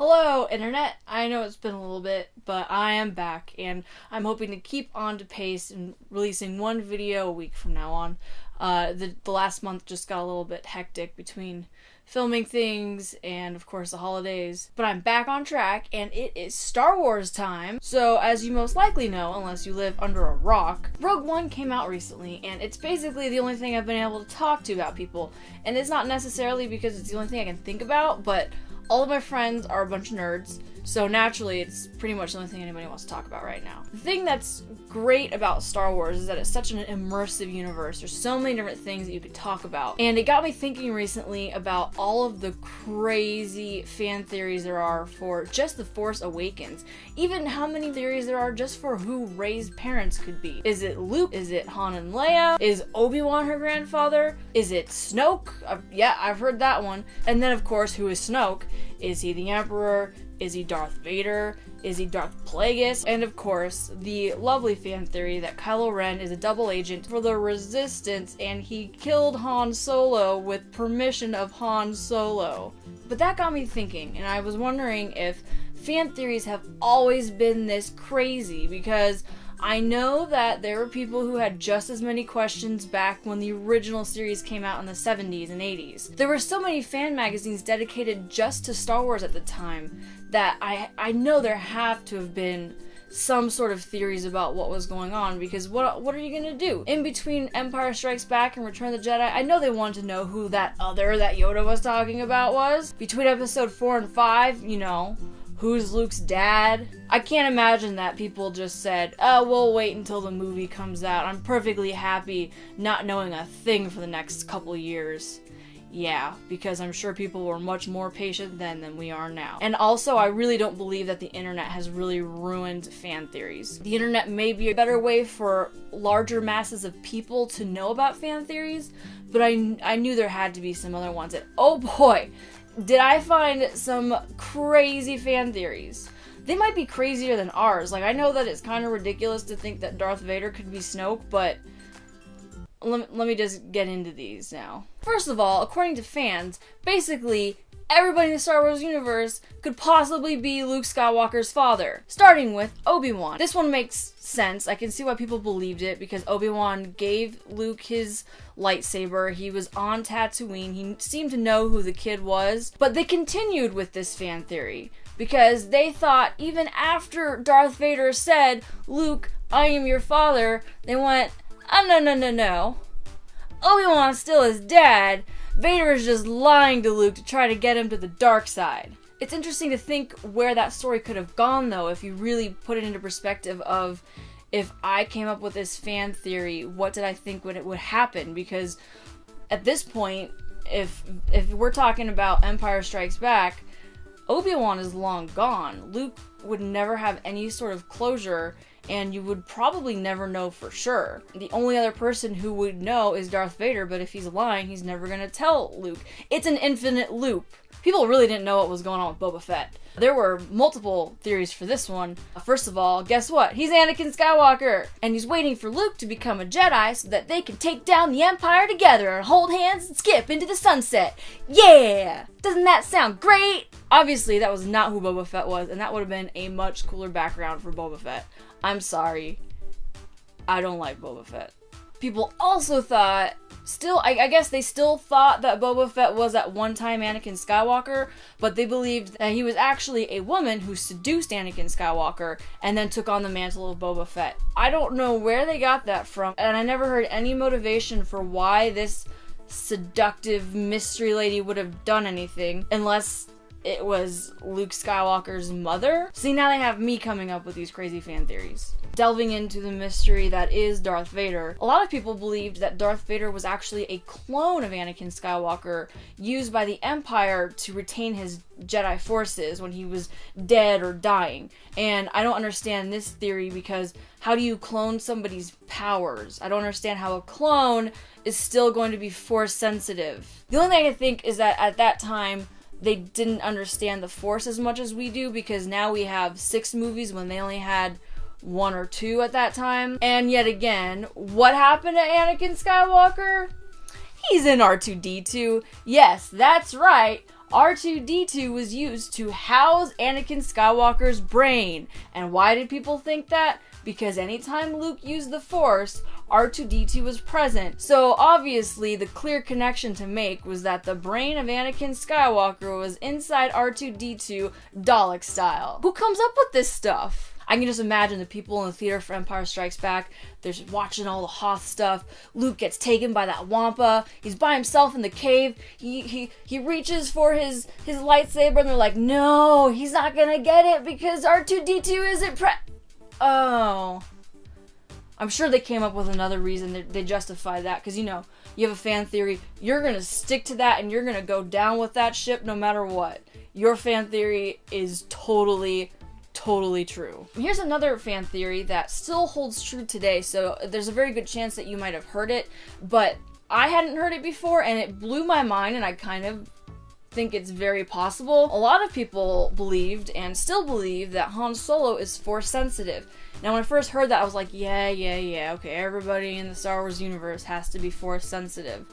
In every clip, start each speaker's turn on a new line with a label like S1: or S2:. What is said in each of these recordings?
S1: Hello, Internet! I know it's been a little bit, but I am back, and I'm hoping to keep on to pace and releasing one video a week from now on. The last month just got a little bit hectic between filming things and, of course, the holidays. But I'm back on track, and it is Star Wars time. So, as you most likely know, unless you live under a rock, Rogue One came out recently, and it's basically the only thing I've been able to talk to about people. And it's not necessarily because it's the only thing I can think about, but all of my friends are a bunch of nerds, so naturally it's pretty much the only thing anybody wants to talk about right now. The thing that's great about Star Wars is that it's such an immersive universe. There's so many different things that you could talk about. And it got me thinking recently about all of the crazy fan theories there are for just The Force Awakens. Even how many theories there are just for who Rey's parents could be. Is it Luke? Is it Han and Leia? Is Obi-Wan her grandfather? Is it Snoke? Yeah, I've heard that one. And then, of course, who is Snoke? Is he the Emperor? Is he Darth Vader? Is he Darth Plagueis? And of course, the lovely fan theory that Kylo Ren is a double agent for the Resistance and he killed Han Solo with permission of Han Solo. But that got me thinking, and I was wondering if fan theories have always been this crazy, because I know that there were people who had just as many questions back when the original series came out in the 70s and 80s. There were so many fan magazines dedicated just to Star Wars at the time that I know there have to have been some sort of theories about what was going on, because what are you gonna do? In between Empire Strikes Back and Return of the Jedi, I know they wanted to know who that Yoda was talking about was. Between episode 4 and 5, you know, who's Luke's dad? I can't imagine that people just said, oh, we'll wait until the movie comes out. I'm perfectly happy not knowing a thing for the next couple years. Yeah, because I'm sure people were much more patient then than we are now. And also, I really don't believe that the internet has really ruined fan theories. The internet may be a better way for larger masses of people to know about fan theories, but I knew there had to be some other ones. And oh boy, did I find some crazy fan theories. They might be crazier than ours. Like, I know that it's kind of ridiculous to think that Darth Vader could be Snoke, but let me just get into these now. First of all, according to fans, basically everybody in the Star Wars universe could possibly be Luke Skywalker's father, starting with Obi-Wan. This one makes sense. I can see why people believed it, because Obi-Wan gave Luke his lightsaber. He was on Tatooine. He seemed to know who the kid was. But they continued with this fan theory, because they thought even after Darth Vader said, Luke, I am your father, they went, oh, no. Obi-Wan's still his dad. Vader is just lying to Luke to try to get him to the dark side. It's interesting to think where that story could have gone, though, if you really put it into perspective of, if I came up with this fan theory, what did I think would happen? Because at this point, if we're talking about Empire Strikes Back, Obi-Wan is long gone. Luke would never have any sort of closure, and you would probably never know for sure. The only other person who would know is Darth Vader, but if he's lying, he's never gonna tell Luke. It's an infinite loop. People really didn't know what was going on with Boba Fett. There were multiple theories for this one. First of all, guess what? He's Anakin Skywalker! And he's waiting for Luke to become a Jedi so that they can take down the Empire together and hold hands and skip into the sunset. Yeah! Doesn't that sound great? Obviously, that was not who Boba Fett was, and that would have been a much cooler background for Boba Fett. I'm sorry. I don't like Boba Fett. People also thought, I guess they still thought that Boba Fett was at one time Anakin Skywalker, but they believed that he was actually a woman who seduced Anakin Skywalker and then took on the mantle of Boba Fett. I don't know where they got that from, and I never heard any motivation for why this seductive mystery lady would have done anything, unless it was Luke Skywalker's mother. See, now they have me coming up with these crazy fan theories. Delving into the mystery that is Darth Vader, a lot of people believed that Darth Vader was actually a clone of Anakin Skywalker used by the Empire to retain his Jedi forces when he was dead or dying. And I don't understand this theory, because how do you clone somebody's powers? I don't understand how a clone is still going to be force sensitive. The only thing I can think is that at that time, they didn't understand the Force as much as we do, because now we have 6 movies when they only had 1 or 2 at that time. And yet again, what happened to Anakin Skywalker? He's in R2-D2. Yes, that's right. R2-D2 was used to house Anakin Skywalker's brain. And why did people think that? Because anytime Luke used the Force, R2-D2 was present. So obviously the clear connection to make was that the brain of Anakin Skywalker was inside R2-D2 Dalek style. Who comes up with this stuff? I can just imagine the people in the theater for Empire Strikes Back. They're just watching all the Hoth stuff. Luke gets taken by that Wampa. He's by himself in the cave. He reaches for his lightsaber, and they're like, no, he's not gonna get it because R2-D2 isn't Oh. I'm sure they came up with another reason they justify that, because, you know, you have a fan theory, you're gonna stick to that and you're gonna go down with that ship no matter what. Your fan theory is totally true. Here's another fan theory that still holds true today, so there's a very good chance that you might have heard it, but I hadn't heard it before and it blew my mind, and I kind of think it's very possible. A lot of people believed and still believe that Han Solo is Force sensitive. Now when I first heard that, I was like, yeah, okay, everybody in the Star Wars universe has to be Force sensitive.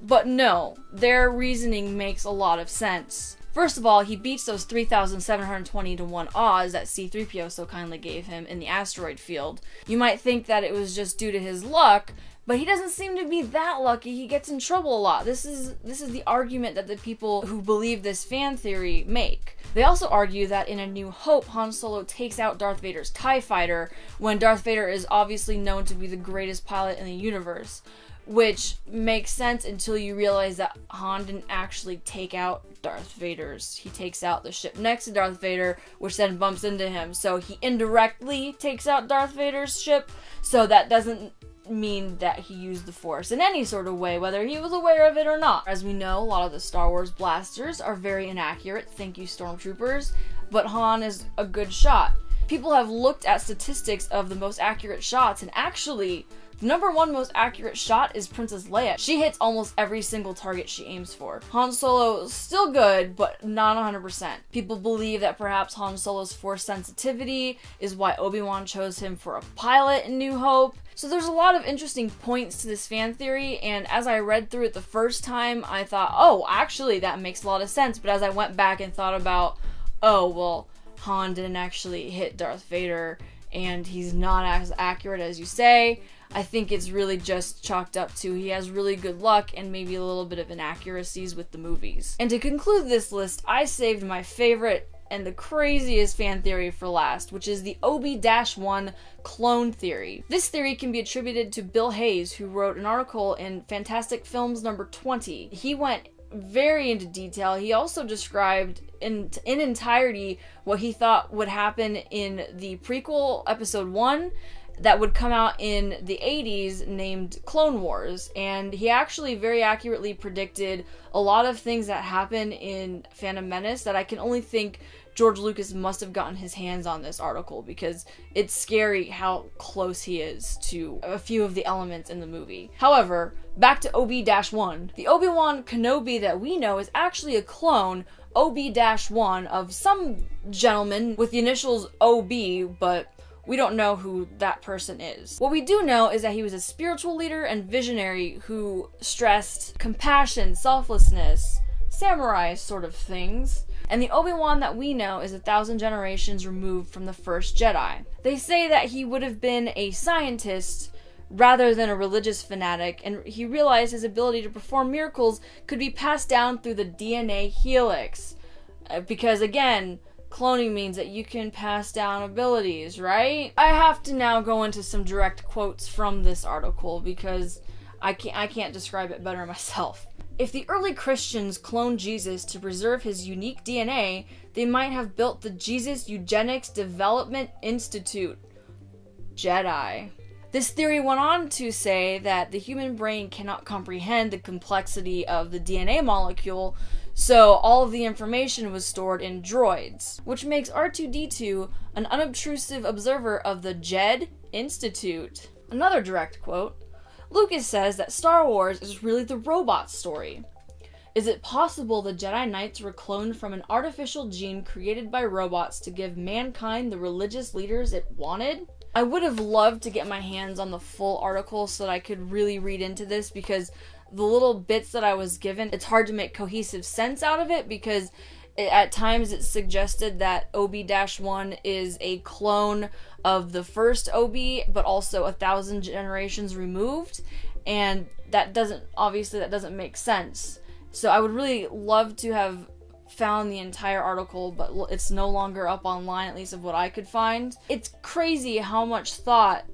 S1: But no, their reasoning makes a lot of sense. First of all, he beats those 3,720 to 1 odds that C-3PO so kindly gave him in the asteroid field. You might think that it was just due to his luck, but he doesn't seem to be that lucky. He gets in trouble a lot. This is the argument that the people who believe this fan theory make. They also argue that in A New Hope, Han Solo takes out Darth Vader's TIE fighter, when Darth Vader is obviously known to be the greatest pilot in the universe. Which makes sense until you realize that Han didn't actually take out Darth Vader's. He takes out the ship next to Darth Vader, which then bumps into him. So he indirectly takes out Darth Vader's ship, so that doesn't mean that he used the Force in any sort of way, whether he was aware of it or not. As we know, a lot of the Star Wars blasters are very inaccurate, thank you Stormtroopers, but Han is a good shot. People have looked at statistics of the most accurate shots, and actually, the number one most accurate shot is Princess Leia. She hits almost every single target she aims for. Han Solo is still good, but not 100%. People believe that perhaps Han Solo's Force sensitivity is why Obi-Wan chose him for a pilot in New Hope. So there's a lot of interesting points to this fan theory, and as I read through it the first time, I thought, oh, actually that makes a lot of sense. But as I went back and thought about, oh, well, Han didn't actually hit Darth Vader, and he's not as accurate as you say, I think it's really just chalked up to he has really good luck and maybe a little bit of inaccuracies with the movies. And to conclude this list, I saved my favorite and the craziest fan theory for last, which is the Obi-Wan clone theory. This theory can be attributed to Bill Hayes, who wrote an article in Fantastic Films number 20. He went very into detail. He also described in entirety what he thought would happen in the prequel episode 1 that would come out in the 80s named Clone Wars, and he actually very accurately predicted a lot of things that happen in Phantom Menace that I can only think George Lucas must have gotten his hands on this article, because it's scary how close he is to a few of the elements in the movie. However, back to Obi-Wan. The Obi-Wan Kenobi that we know is actually a clone, Obi-Wan, of some gentleman with the initials OB, but we don't know who that person is. What we do know is that he was a spiritual leader and visionary who stressed compassion, selflessness, samurai sort of things. And the Obi-Wan that we know is 1,000 generations removed from the first Jedi. They say that he would have been a scientist rather than a religious fanatic, and he realized his ability to perform miracles could be passed down through the DNA helix. Because again, cloning means that you can pass down abilities, right? I have to now go into some direct quotes from this article because I can't describe it better myself. If the early Christians cloned Jesus to preserve his unique DNA, they might have built the Jesus Eugenics Development Institute. Jedi. This theory went on to say that the human brain cannot comprehend the complexity of the DNA molecule, so all of the information was stored in droids, which makes R2-D2 an unobtrusive observer of the Jed Institute. Another direct quote, Lucas says that Star Wars is really the robot story. Is it possible the Jedi Knights were cloned from an artificial gene created by robots to give mankind the religious leaders it wanted? I would have loved to get my hands on the full article so that I could really read into this, because the little bits that I was given, it's hard to make cohesive sense out of it, because at times it's suggested that Obi-Wan is a clone of the first Obi, but also 1,000 generations removed, and that doesn't make sense. So I would really love to have found the entire article, but it's no longer up online, at least of what I could find. It's crazy how much thought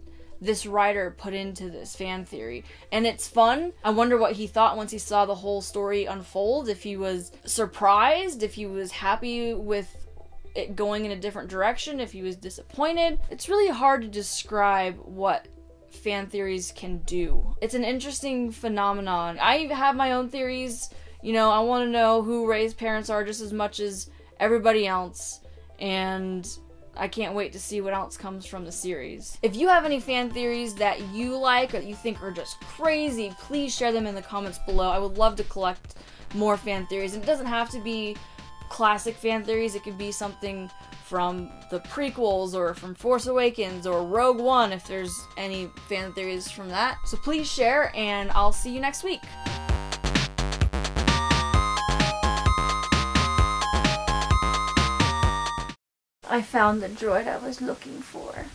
S1: this writer put into this fan theory, and it's fun. I wonder what he thought once he saw the whole story unfold, if he was surprised, if he was happy with it going in a different direction, if he was disappointed. It's really hard to describe what fan theories can do. It's an interesting phenomenon. I have my own theories. You know, I want to know who Rey's parents are just as much as everybody else, and I can't wait to see what else comes from the series. If you have any fan theories that you like or that you think are just crazy, please share them in the comments below. I would love to collect more fan theories. And it doesn't have to be classic fan theories. It could be something from the prequels or from Force Awakens or Rogue One, if there's any fan theories from that. So please share, and I'll see you next week. I found the droid I was looking for.